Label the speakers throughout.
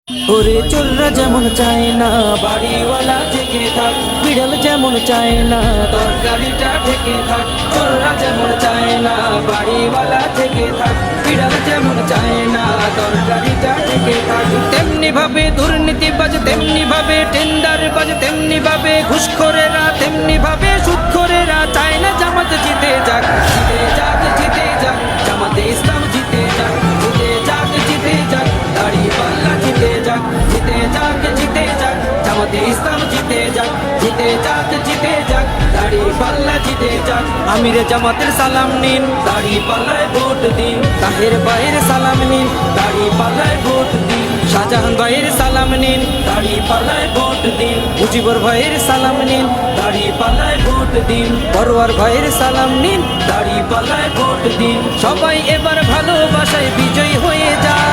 Speaker 1: ওরে চোররা যেমন চায় না বাড়িওয়ালা থেকে থাক, বিড়াল যেমন চায় না তরকারিটা থেকে থাক। চোররা যেমন চায় না বাড়িওয়ালা থেকে থাক, বিড়াল যেমন চায় না তরকারিটা থেকে থাক। তেমনি ভাবে দুর্নীতিবাজ, তেমনি ভাবে টেন্ডারবাজ, তেমনি ভাবে ঘুষখোরেরা, তেমনি ভাবে সুদখোরেরা চায় না জামাত জিতে যাক, জিতে যাক, জিতে যাক, জামাতে ইসলাম জিতে যাক, জিতে যাক, জিতে যাক, দাড়িপাল্লা জিতে যাক, জিতে যাক, জিতে যাক, জামাতে ইসলাম জিতে যাক, জিতে যাক, জিতে যাক, দাড়িপাল্লা জিতে যাক। আমিরে জামাতের সালাম নিন, দাড়িপাল্লায় ভোট দিন। তাহের ভাইয়ের সালাম নিন, দাড়িপাল্লায় ভোট দিন। শাহজাহান ভাইয়ের সালাম নিন, দাড়িপাল্লায় ভোট দিন। মুজিবুর ভাইয়ের সালাম নিন, দাড়িপাল্লায় ভোট দিন। পরওয়ার ভাইয়ের সালাম নিন, দাড়িপাল্লায় ভোট দিন। সবাই এবার ভালোবাসায় বিজয়ী হয়ে যায়।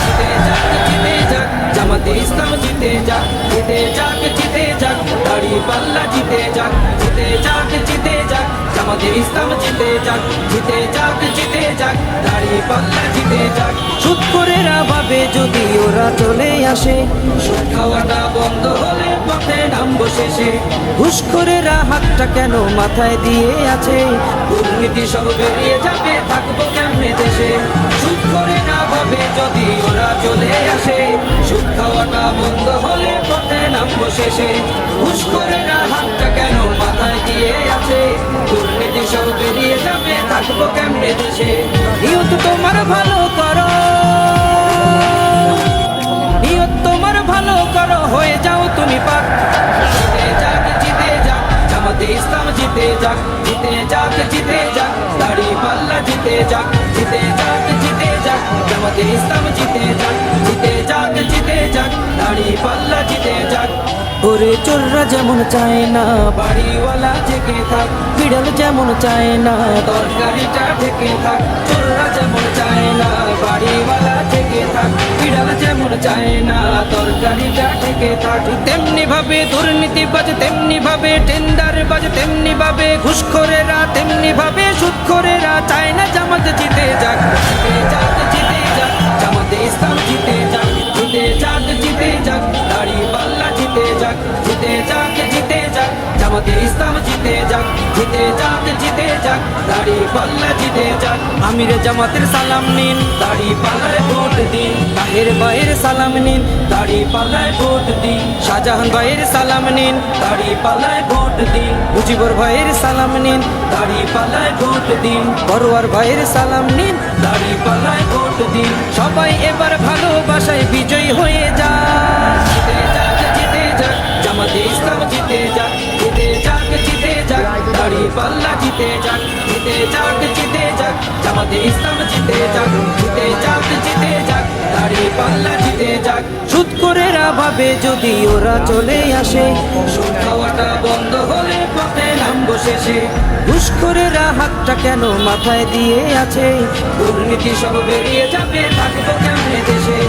Speaker 1: জিতে যাক, জিতে যাক, জামাতে ইসলাম জিতে যাক, জিতে যাক, জিতে যাক, দাড়িপাল্লা জিতে যাক, জিতে যাক, জিতে যাক, জামাতে ইসলাম জিতে যাক, জিতে যাক, জিতে যাক, দাড়িপাল্লা জিতে যাক। সুদখোরেরা ভাবে যদি ওরা চলে আসে, সুদ খাওয়াটা বন্ধ হলে পথে নামবো শেষে। ঘুষখোরেরা হাতটা কেন মাথায় দিয়ে আছে, দুর্নীতি সব বেরিয়ে যাবে, থাকবো কেমনে দেশে। সুদখোরেরা ভাবে যদি ওরা চলে আসে, সুদ খাওয়াটা বন্ধ হলে পথে নামবো শেষে। ঘুষখোরেরা হাতটা কেন মাথায় দিয়ে আছে, দুর্নীতি সব বেরিয়ে যাবে, থাকবো কেমনে দেশে। নিয়ত তোমার ভালো করো, নিয়ত তোমার ভালো করো, হয়ে যাও তুমি পাক। জিতে যাক, জিতে যাক, জামাতে ইসলাম জিতে যাক, জিতে যাক, জিতে যাক, দাড়িপাল্লা জিতে যাক, জিতে যাক, জিতে যাক, জামাতে ইসলাম জিতে যাক, জিতে যাক, জিতে যাক, দাড়িপাল্লা জিতে যাক। ওরে চোররা যেমন চায় না বাড়িওয়ালা থেকে থাক, বিড়াল যেমন চায় না তরকারিটা থেকে থাক। চোররা যেমন চায় না বাড়িওয়ালা থেকে থাক, বিড়াল যেমন চায় না তরকারিটা থেকে থাক। তেমনি ভাবে দুর্নীতিবাজ, তেমনি ভাবে টেন্ডারবাজ, তেমনি ভাবে ঘুষখোরেরা, তেমনি ভাবে সুদখোরেরা চায় না জামাত জিতে যাক, জিতে যাক, জিতে যাক, জামাতে ইসলাম জিতে যাক, জিতে যাক, জিতে যাক, দাড়িপাল্লা জিতে যাক, জিতে যাক, জিতে যাক, জামাতে ইসলাম জিতে যাক, জিতে যাক, জিতে যাক, দাড়িপাল্লা জিতে যাক। আমিরে জামাতের সালাম নিন, দাড়িপাল্লায় ভোট দিন। তাহের ভাইয়ের সালাম নিন, দাড়িপাল্লায় ভোট দিন। শাহজাহান ভাইয়ের সালাম নিন, দাড়িপাল্লায় ভোট দিন। মুজিবুর ভাইয়ের সালাম নিন, দাড়িপাল্লায় ভোট দিন। পরওয়ার ভাইয়ের সালাম নিন, দাড়িপাল্লায় ভোট দিন। সবাই এবার ভালোবাসায় বিজয়ী হয়ে যায়। জিতে যাক, জিতে যাক, জামাতে ইসলাম জিতে যাক, জিতে যাক, জিতে যাক, দাড়িপাল্লা জিতে যাক, জিতে যাক, জিতে যাক, জামাতে ইসলাম জিতে যাক, জিতে যাক, জিতে যাক, দাড়িপাল্লা জিতে যাক। সুদখোরেরা ভাবে যদি ওরা চলে আসে, সুদ খাওয়াটা বন্ধ হলে পথে নামবো শেষে। ঘুষখোরেরা হাতটা কেন মাথায় দিয়ে আছে, দুর্নীতি সব বেরিয়ে যাবে, থাকবো কেমনে দেশে।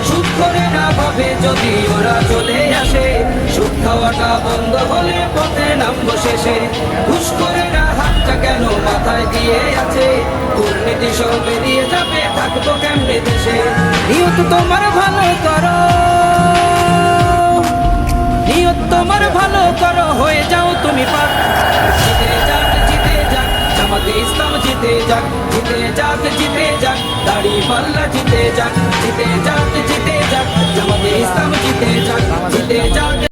Speaker 1: সুদখোরেরা ভাবে যদি ওরা চলে আসে, সুদ খাওয়াটা বন্ধ হলে পথে নামবো শেষে। ঘুষখোরেরা হাতটা কেন মাথায় দিয়ে আছে, দুর্নীতি সব বেরিয়ে যাবে, থাকবো কেমনে দেশে। নিয়ত তোমার ভালো করো, নিয়ত তোমার ভালো করো, হয়ে যাও তুমি পাক। জিতে যাক, জিতে যাক, জামাতে ইসলাম জিতে যাক, জিতে যাক, জিতে যাক, দাড়িপাল্লা জিতে যাক, জিতে যাক, জিতে যাক, জামাতে ইসলাম জিতে যাক, জিতে যাক।